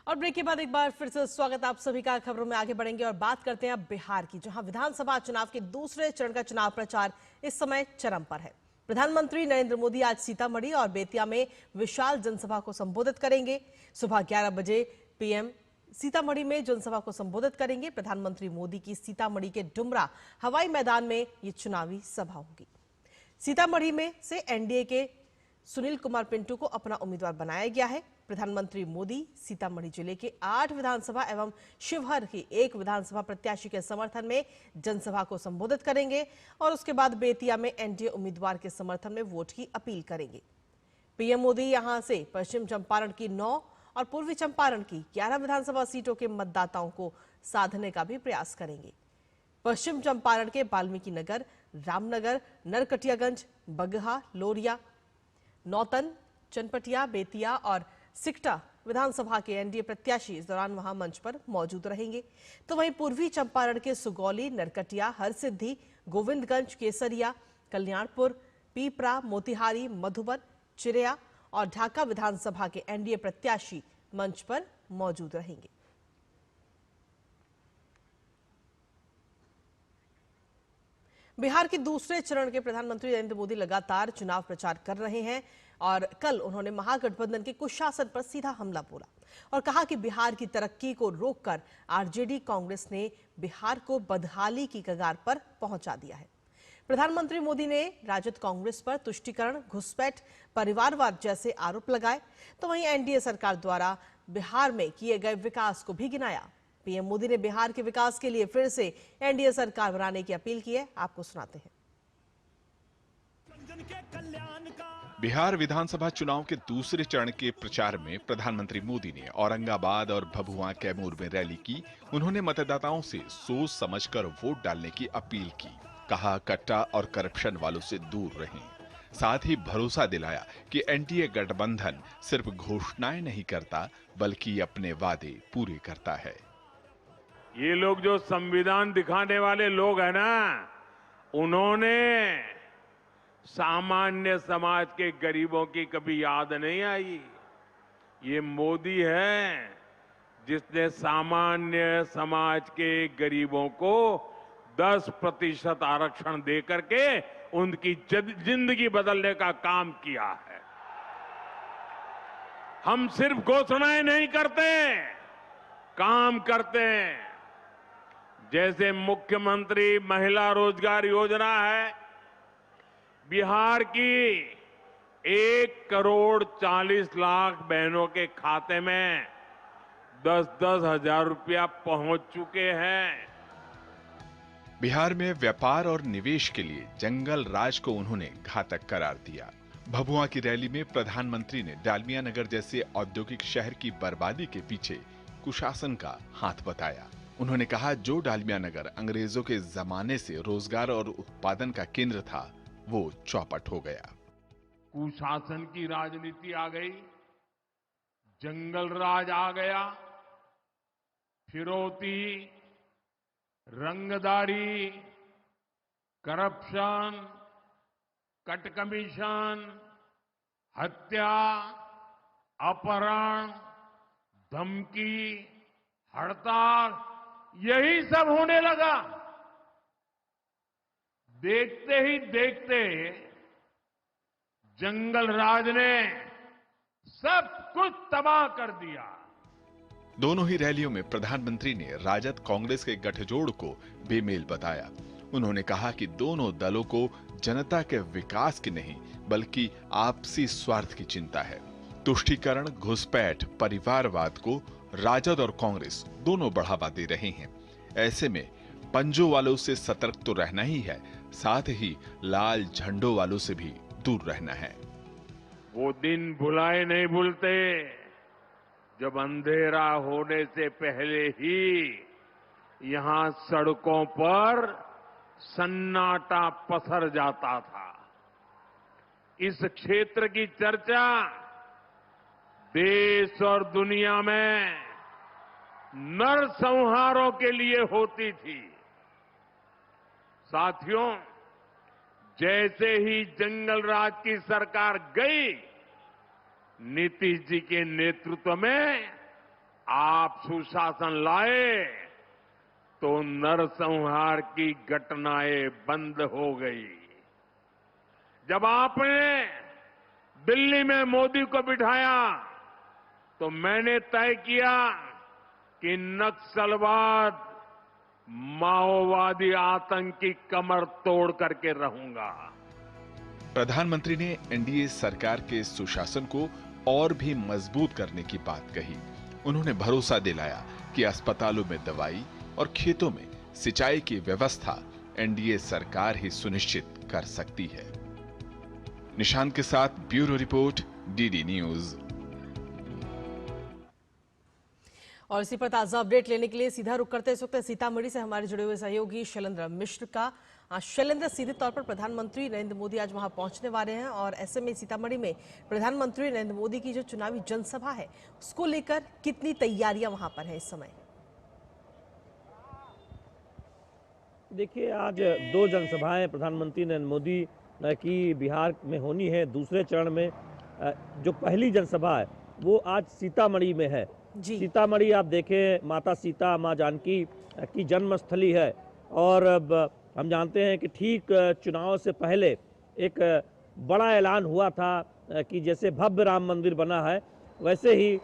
और ब्रेक के बाद एक बार फिर से स्वागत आप सभी का। खबरों में आगे बढ़ेंगे और बात करते हैं अब बिहार की, जहां विधानसभा चुनाव के दूसरे चरण का चुनाव प्रचार इस समय चरम पर है। प्रधानमंत्री नरेंद्र मोदी आज सीतामढ़ी और बेतिया में विशाल जनसभा को संबोधित करेंगे। सुबह 11 बजे पीएम सीतामढ़ी में जनसभा को संबोधित करेंगे। प्रधानमंत्री मोदी की सीतामढ़ी के डुमरा हवाई मैदान में ये चुनावी सभा होगी। सीतामढ़ी में से एनडीए के सुनील कुमार पिंटू को अपना उम्मीदवार बनाया गया है। प्रधानमंत्री मोदी सीतामढ़ी जिले के 8 विधानसभा एवं शिवहर की 1 विधानसभा प्रत्याशी के समर्थन में जनसभा को संबोधित करेंगे और उसके बाद बेतिया में एनडीए उम्मीदवार के समर्थन में वोट की अपील करेंगे। पीएम मोदी यहां से पश्चिम चंपारण की 9 और पूर्वी चंपारण की 11 विधानसभा सीटों के मतदाताओं को साधने का भी प्रयास करेंगे। पश्चिम चंपारण के वाल्मीकि नगर, रामनगर, नरकटियागंज, बगहा, लोरिया, नौतन, चनपटिया, बेतिया और सिकटा विधानसभा के एनडीए प्रत्याशी इस दौरान वहां मंच पर मौजूद रहेंगे। तो वहीं पूर्वी चंपारण के सुगौली, नरकटिया, हरसिद्धि, गोविंदगंज, केसरिया, कल्याणपुर, पीपरा, मोतिहारी, मधुबन, चिरैया और ढाका विधानसभा के एनडीए प्रत्याशी मंच पर मौजूद रहेंगे। बिहार के दूसरे चरण के प्रधानमंत्री नरेंद्र मोदी लगातार चुनाव प्रचार कर रहे हैं और कल उन्होंने महागठबंधन के कुशासन पर सीधा हमला बोला और कहा कि बिहार की तरक्की को रोककर आरजेडी कांग्रेस ने बिहार को बदहाली की कगार पर पहुंचा दिया है। प्रधानमंत्री मोदी ने राजद कांग्रेस पर तुष्टीकरण, घुसपैठ, परिवारवाद जैसे आरोप लगाए। तो वहीं एनडीए सरकार द्वारा बिहार में किए गए विकास को भी गिनाया। पीएम मोदी ने बिहार के विकास के लिए फिर से एनडीए सरकार बनाने की अपील की है। आपको सुनाते हैं। बिहार विधानसभा चुनाव के दूसरे चरण के प्रचार में प्रधानमंत्री मोदी ने औरंगाबाद और भभुआ, कैमूर में रैली की। उन्होंने मतदाताओं से सोच समझकर वोट डालने की अपील की। कहा कट्टा और करप्शन वालों से दूर रहें। साथ ही भरोसा दिलाया कि एनडीए गठबंधन सिर्फ घोषणाएं नहीं करता बल्कि अपने वादे पूरे करता है। ये लोग जो संविधान दिखाने वाले लोग हैं ना, उन्होंने सामान्य समाज के गरीबों की कभी याद नहीं आई। ये मोदी है जिसने सामान्य समाज के गरीबों को 10% आरक्षण दे करके उनकी जिंदगी बदलने का काम किया है। हम सिर्फ घोषणाएं नहीं करते, काम करते हैं। जैसे मुख्यमंत्री महिला रोजगार योजना है, बिहार की 1,40,00,000 बहनों के खाते में 10-10 हजार रुपया पहुंच चुके हैं। बिहार में व्यापार और निवेश के लिए जंगल राज को उन्होंने घातक करार दिया। भभुआ की रैली में प्रधानमंत्री ने डालमिया नगर जैसे औद्योगिक शहर की बर्बादी के पीछे कुशासन का हाथ बताया। उन्होंने कहा जो डालमिया नगर अंग्रेजों के जमाने से रोजगार और उत्पादन का केंद्र था, वो चौपट हो गया। कुशासन की राजनीति आ गई, जंगल राज आ गया, फिरौती, रंगदारी, करप्शन, कट कमीशन, हत्या, अपहरण, धमकी, हड़ताल, यही सब होने लगा। देखते ही देखते जंगल राज ने सब कुछ तबाह कर दिया। दोनों ही रैलियों में प्रधानमंत्री ने राजद कांग्रेस के गठजोड़ को बेमेल बताया। उन्होंने कहा कि दोनों दलों को जनता के विकास की नहीं बल्कि आपसी स्वार्थ की चिंता है। तुष्टीकरण, घुसपैठ, परिवारवाद को राजद और कांग्रेस दोनों बढ़ावा दे रहे हैं। ऐसे में पंजों वालों से सतर्क तो रहना ही है, साथ ही लाल झंडों वालों से भी दूर रहना है। वो दिन भुलाए नहीं भूलते जब अंधेरा होने से पहले ही यहां सड़कों पर सन्नाटा पसर जाता था। इस क्षेत्र की चर्चा देश और दुनिया में नरसंहारों के लिए होती थी। साथियों, जैसे ही जंगल राज की सरकार गई, नीतीश जी के नेतृत्व में आप सुशासन लाए तो नरसंहार की घटनाएं बंद हो गई। जब आपने दिल्ली में मोदी को बिठाया तो मैंने तय किया कि नक्सलवाद, माओवादी आतंक की कमर तोड़ करके रहूंगा। प्रधानमंत्री ने एनडीए सरकार के सुशासन को और भी मजबूत करने की बात कही। उन्होंने भरोसा दिलाया कि अस्पतालों में दवाई और खेतों में सिंचाई की व्यवस्था एनडीए सरकार ही सुनिश्चित कर सकती है। निशांत के साथ ब्यूरो रिपोर्ट, डीडी न्यूज। और इसी पर ताजा अपडेट लेने के लिए सीधा रुख करते इस वक्त सीतामढ़ी से हमारे जुड़े हुए सहयोगी शैलेंद्र मिश्र का। शैलेंद्र, सीधे तौर पर प्रधानमंत्री नरेंद्र मोदी आज वहां पहुंचने वाले हैं और ऐसे में सीतामढ़ी में प्रधानमंत्री नरेंद्र मोदी की जो चुनावी जनसभा है उसको लेकर कितनी तैयारियां वहां पर है इस समय? देखिए, आज 2 जनसभाएं प्रधानमंत्री नरेंद्र मोदी की बिहार में होनी है। दूसरे चरण में जो पहली जनसभा है वो आज सीतामढ़ी में है। सीतामढ़ी आप देखें, माता सीता, माँ जानकी की जन्मस्थली है और अब हम जानते हैं कि ठीक चुनाव से पहले एक बड़ा ऐलान हुआ था कि जैसे भव्य राम मंदिर बना है वैसे ही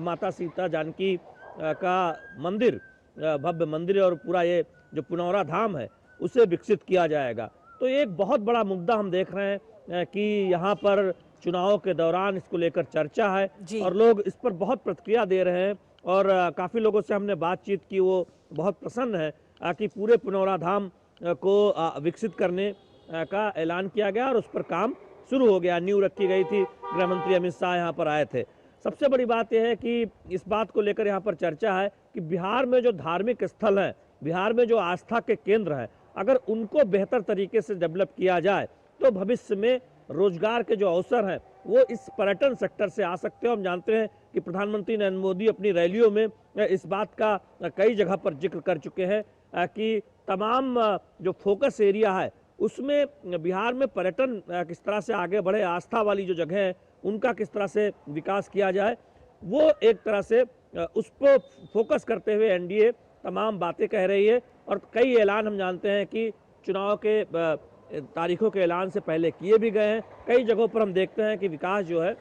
माता सीता जानकी का मंदिर, भव्य मंदिर और पूरा ये जो पुनौरा धाम है उसे विकसित किया जाएगा। तो एक बहुत बड़ा मुद्दा हम देख रहे हैं कि यहाँ पर चुनाव के दौरान इसको लेकर चर्चा है और लोग इस पर बहुत प्रतिक्रिया दे रहे हैं और काफ़ी लोगों से हमने बातचीत की, वो बहुत प्रसन्न है कि पूरे पुनौरा धाम को विकसित करने का ऐलान किया गया और उस पर काम शुरू हो गया। नींव रखी गई थी, गृह मंत्री अमित शाह यहाँ पर आए थे। सबसे बड़ी बात यह है कि इस बात को लेकर यहाँ पर चर्चा है कि बिहार में जो धार्मिक स्थल हैं, बिहार में जो आस्था के केंद्र हैं, अगर उनको बेहतर तरीके से डेवलप किया जाए तो भविष्य में रोजगार के जो अवसर हैं वो इस पर्यटन सेक्टर से आ सकते हैं। हम जानते हैं कि प्रधानमंत्री नरेंद्र मोदी अपनी रैलियों में इस बात का कई जगह पर जिक्र कर चुके हैं कि तमाम जो फोकस एरिया है उसमें बिहार में पर्यटन किस तरह से आगे बढ़े, आस्था वाली जो जगह है उनका किस तरह से विकास किया जाए, वो एक तरह से उस पर फोकस करते हुए एनडीए तमाम बातें कह रही है। और कई ऐलान हम जानते हैं कि चुनाव के तारीखों के ऐलान से पहले किए भी गए हैं। कई जगहों पर हम देखते हैं कि विकास जो है,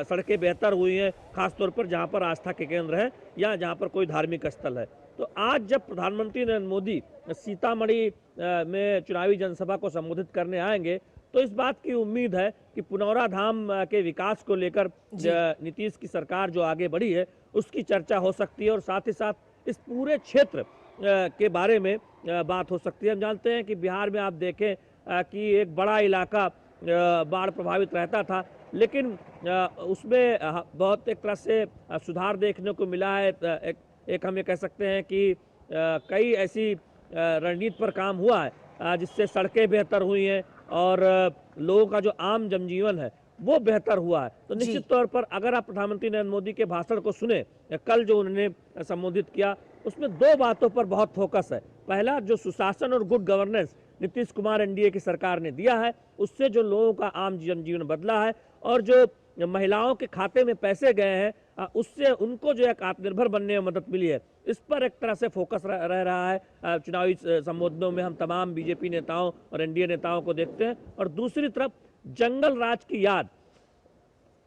सड़कें बेहतर हुई हैं, खासतौर पर जहां पर आस्था के केंद्र हैं या जहां पर कोई धार्मिक स्थल है। तो आज जब प्रधानमंत्री नरेंद्र मोदी सीतामढ़ी में चुनावी जनसभा को संबोधित करने आएंगे तो इस बात की उम्मीद है कि पुनौरा धाम के विकास को लेकर नीतीश की सरकार जो आगे बढ़ी है उसकी चर्चा हो सकती है और साथ ही साथ इस पूरे क्षेत्र के बारे में बात हो सकती है। हम जानते हैं कि बिहार में आप देखें कि एक बड़ा इलाका बाढ़ प्रभावित रहता था, लेकिन उसमें बहुत एक तरह से सुधार देखने को मिला है। एक हम ये कह सकते हैं कि कई ऐसी रणनीति पर काम हुआ है जिससे सड़कें बेहतर हुई हैं और लोगों का जो आम जनजीवन है वो बेहतर हुआ है। तो निश्चित तौर पर अगर आप प्रधानमंत्री नरेंद्र मोदी के भाषण को सुने, कल जो उन्होंने संबोधित किया उसमें 2 बातों पर बहुत फोकस है। पहला, जो सुशासन और good governance Nitish Kumar NDA की सरकार ने दिया है उससे जो लोगों का आम जनजीवन बदला है और जो महिलाओं के खाते में पैसे गए हैं उससे उनको जो एक आत्मनिर्भर बनने में मदद मिली है, इस पर एक तरह से फोकस रह रहा है। चुनावी संबोधनों में हम तमाम बीजेपी नेताओं और एनडीए नेताओं को देखते हैं। और दूसरी तरफ जंगल राज की याद,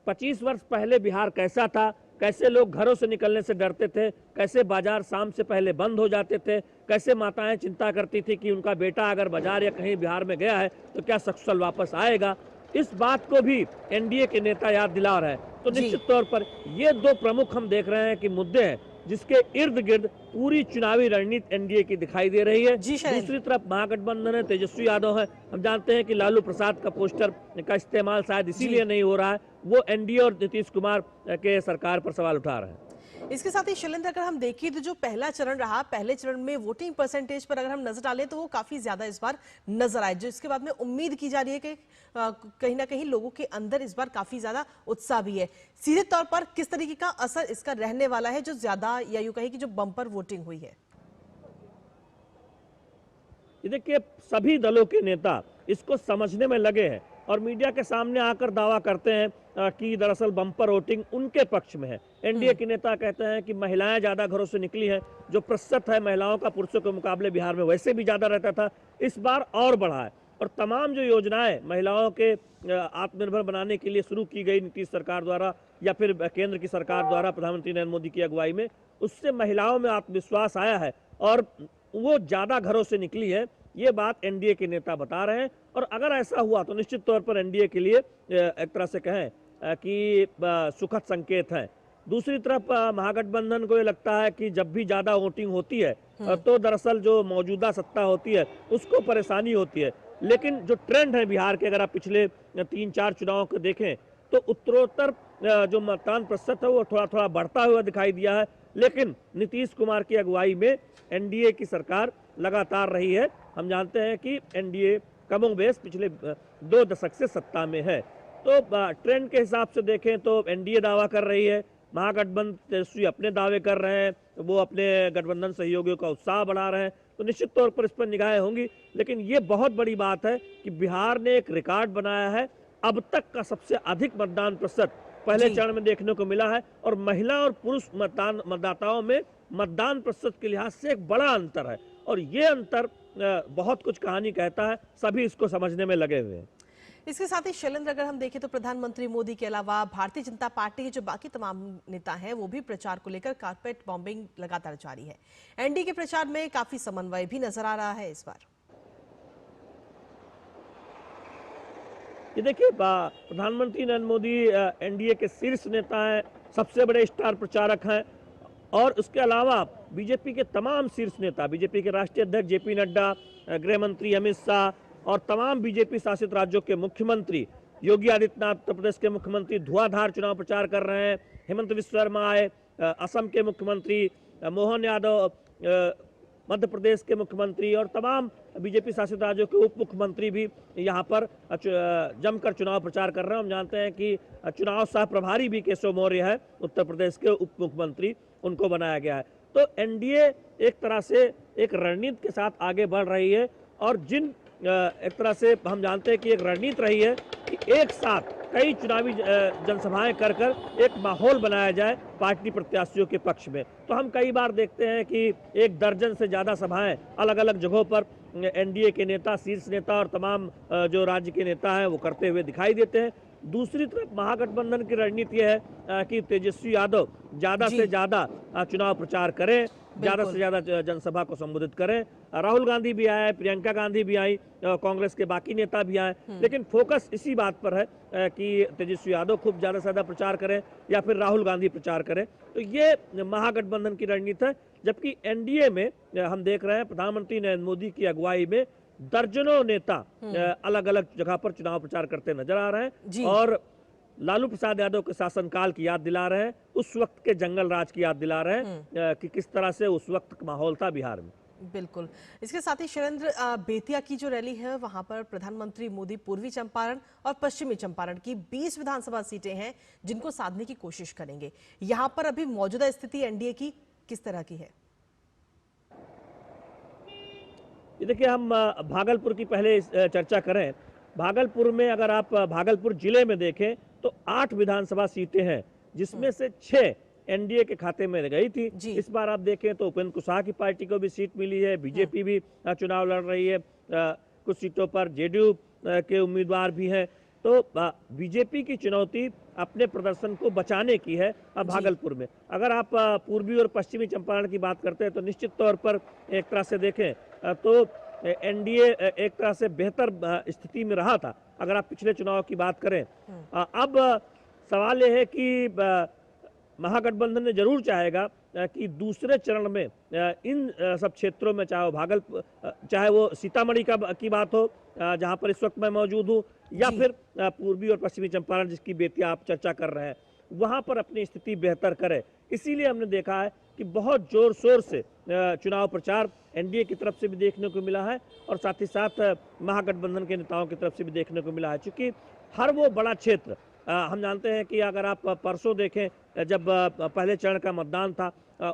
25 वर्ष पहले बिहार कैसा था, कैसे लोग घरों से निकलने से डरते थे, कैसे बाजार शाम से पहले बंद हो जाते थे, कैसे माताएं चिंता करती थी कि उनका बेटा अगर बाजार या कहीं बिहार में गया है तो क्या सकुशल वापस आएगा, इस बात को भी एनडीए के नेता याद दिला रहे हैं। तो निश्चित तौर पर ये 2 प्रमुख हम देख रहे हैं कि मुद्दे हैं जिसके इर्द गिर्द पूरी चुनावी रणनीति एनडीए की दिखाई दे रही है। दूसरी तरफ महागठबंधन है, तेजस्वी यादव है। हम जानते हैं कि लालू प्रसाद का पोस्टर का इस्तेमाल शायद इसीलिए नहीं हो रहा है, वो एनडीए और नीतीश कुमार के सरकार पर सवाल उठा रहे हैं। इसके साथ ही शैलेंद्र, अगर हम देखें तो जो पहला चरण रहा, पहले चरण में वोटिंग परसेंटेज पर अगर हम नजर डालें तो वो काफी ज्यादा इस बार नजर आए, जो इसके बाद में उम्मीद की जा रही है कि कहीं ना कहीं लोगों के अंदर इस बार काफी ज्यादा उत्साह भी है। सीधे तौर पर किस तरीके का असर इसका रहने वाला है जो ज्यादा, या यूं कहें कि जो बम्पर वोटिंग हुई है? देखिए, सभी दलों के नेता इसको समझने में लगे हैं और मीडिया के सामने आकर दावा करते हैं कि दरअसल बम्पर वोटिंग उनके पक्ष में है। एनडीए के नेता कहते हैं कि महिलाएं ज्यादा घरों से निकली हैं, जो प्रतिशत है महिलाओं का पुरुषों के मुकाबले बिहार में वैसे भी ज्यादा रहता था, इस बार और बढ़ा है। और तमाम जो योजनाएं महिलाओं के आत्मनिर्भर बनाने के लिए शुरू की गई नीतीश सरकार द्वारा या फिर केंद्र की सरकार द्वारा प्रधानमंत्री नरेंद्र मोदी की अगुवाई में, उससे महिलाओं में आत्मविश्वास आया है और वो ज्यादा घरों से निकली है, ये बात एनडीए के नेता बता रहे हैं। और अगर ऐसा हुआ तो निश्चित तौर पर एनडीए के लिए एक तरह से कहें कि सुखद संकेत है। दूसरी तरफ महागठबंधन को ये लगता है कि जब भी ज्यादा वोटिंग होती है तो दरअसल जो मौजूदा सत्ता होती है उसको परेशानी होती है। लेकिन जो ट्रेंड है बिहार के, अगर आप पिछले 3-4 चुनावों को देखें तो उत्तरोत्तर जो मतदान प्रतिशत है वो थोड़ा थोड़ा बढ़ता हुआ दिखाई दिया है। लेकिन नीतीश कुमार की अगुवाई में एनडीए की सरकार लगातार रही है। हम जानते हैं कि एनडीए कमोबेश पिछले 2 दशक से सत्ता में है। तो ट्रेंड के हिसाब से देखें तो एनडीए दावा कर रही है, महागठबंधन तेजस्वी अपने दावे कर रहे हैं, वो अपने गठबंधन सहयोगियों का उत्साह बढ़ा रहे हैं। तो निश्चित तौर पर इस पर निगाहें होंगी। लेकिन ये बहुत बड़ी बात है कि बिहार ने एक रिकॉर्ड बनाया है, अब तक का सबसे अधिक मतदान प्रतिशत पहले चरण में देखने को मिला है और महिला और पुरुष मतदाताओं में मतदान प्रतिशत के लिहाज से एक बड़ा अंतर है और ये अंतर बहुत कुछ कहानी कहता है। सभी इसको समझने में लगे हुए हैं। इसके साथ ही शैलेंद्र, अगर हम देखें तो प्रधानमंत्री मोदी के अलावा भारतीय जनता पार्टी के जो बाकी तमाम नेता हैं वो भी प्रचार को लेकर कारपेट बॉम्बिंग लगातार जारी है। एनडीए के प्रचार में काफी समन्वय भी नजर आ रहा है इस बार। ये देखिए, प्रधानमंत्री नरेंद्र मोदी एनडीए के शीर्ष नेता हैं, सबसे बड़े स्टार प्रचारक हैं और उसके अलावा बीजेपी के तमाम शीर्ष नेता, बीजेपी के राष्ट्रीय अध्यक्ष जेपी नड्डा, गृह मंत्री अमित शाह और तमाम बीजेपी शासित राज्यों के मुख्यमंत्री, योगी आदित्यनाथ उत्तर प्रदेश के मुख्यमंत्री धुआंधार चुनाव प्रचार कर रहे हैं। हेमंत बिस्वा शर्मा आए, असम के मुख्यमंत्री, मोहन यादव मध्य प्रदेश के मुख्यमंत्री और तमाम बीजेपी शासित राज्यों के उप मुख्यमंत्री भी यहाँ पर जमकर चुनाव प्रचार कर रहे हैं। हम जानते हैं कि चुनाव सह प्रभारी भी केशव मौर्य है, उत्तर प्रदेश के उप मुख्यमंत्री, उनको बनाया गया है। तो एनडीए एक तरह से एक रणनीति के साथ आगे बढ़ रही है और जिन एक तरह से हम जानते हैं कि एक रणनीति रही है कि एक साथ कई चुनावी जनसभाएं कर एक माहौल बनाया जाए पार्टी प्रत्याशियों के पक्ष में। तो हम कई बार देखते हैं कि 1 दर्जन से ज़्यादा सभाएं अलग अलग जगहों पर एनडीए के नेता, शीर्ष नेता और तमाम जो राज्य के नेता हैं वो करते हुए दिखाई देते हैं। दूसरी तरफ महागठबंधन की रणनीति है कि तेजस्वी यादव ज़्यादा से ज़्यादा चुनाव प्रचार करें, ज़्यादा से ज़्यादा जनसभा को संबोधित करें। राहुल गांधी भी आए, प्रियंका गांधी भी आई, कांग्रेस के बाकी नेता भी आए, लेकिन फोकस इसी बात पर है कि तेजस्वी यादव खूब ज़्यादा से ज़्यादा प्रचार करें या फिर राहुल गांधी प्रचार करें। तो ये महागठबंधन की रणनीति है। जबकि एनडीए में हम देख रहे हैं प्रधानमंत्री नरेंद्र मोदी की अगुवाई में दर्जनों नेता अलग अलग जगह पर चुनाव प्रचार करते नजर आ रहे हैं और लालू प्रसाद यादव के शासनकाल की याद दिला रहे हैं, उस वक्त के जंगल राज की याद दिला रहे हैं कि किस तरह से उस वक्त का माहौल था बिहार में। बिल्कुल। इसके साथ ही शैलेंद्र, बेतिया की जो रैली है वहां पर प्रधानमंत्री मोदी पूर्वी चंपारण और पश्चिमी चंपारण की 20 विधानसभा सीटें हैं जिनको साधने की कोशिश करेंगे। यहाँ पर अभी मौजूदा स्थिति एनडीए की किस तरह की है? ये देखिए, हम भागलपुर की पहले चर्चा करें। भागलपुर में अगर आप भागलपुर जिले में देखें तो 8 विधानसभा सीटें हैं जिसमें से 6 एनडीए के खाते में गई थी। इस बार आप देखें तो उपेंद्र कुशवाहा की पार्टी को भी सीट मिली है, बीजेपी भी चुनाव लड़ रही है, कुछ सीटों पर जेडीयू के उम्मीदवार भी हैं। तो बीजेपी की चुनौती अपने प्रदर्शन को बचाने की है भागलपुर में। अगर आप पूर्वी और पश्चिमी चंपारण की बात करते हैं तो निश्चित तौर पर एक तरह से देखें तो एनडीए एक तरह से बेहतर स्थिति में रहा था अगर आप पिछले चुनाव की बात करें। अब सवाल यह है कि महागठबंधन ने जरूर चाहेगा कि दूसरे चरण में इन सब क्षेत्रों में, चाहे वो सीतामढ़ी की बात हो जहां पर इस वक्त मैं मौजूद हूं, या फिर पूर्वी और पश्चिमी चंपारण जिसकी बेतिया आप चर्चा कर रहे हैं, वहां पर अपनी स्थिति बेहतर करे। इसीलिए हमने देखा है कि बहुत जोर शोर से चुनाव प्रचार एनडीए की तरफ से भी देखने को मिला है और साथ ही साथ महागठबंधन के नेताओं की तरफ से भी देखने को मिला है। चूंकि हर वो बड़ा क्षेत्र, हम जानते हैं कि अगर आप परसों देखें जब पहले चरण का मतदान था,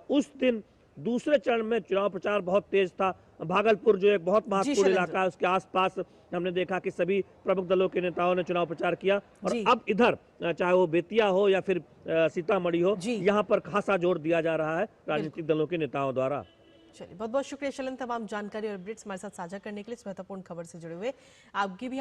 उस दिन दूसरे चरण में चुनाव प्रचार बहुत तेज था। भागलपुर जो एक बहुत महत्वपूर्ण शैलेंद्र। इलाका है, उसके आसपास हमने देखा कि सभी प्रमुख दलों के नेताओं ने चुनाव प्रचार किया। और जी। अब इधर चाहे वो बेतिया हो या फिर सीतामढ़ी हो, जी। यहाँ पर खासा जोर दिया जा रहा है राजनीतिक दलों के नेताओं द्वारा। चलिए, बहुत बहुत शुक्रिया शैलेंद्र, तमाम जानकारी और अपडेट्स हमारे साथ साझा करने के लिए, इस महत्वपूर्ण खबर से जुड़े हुए। आपकी भी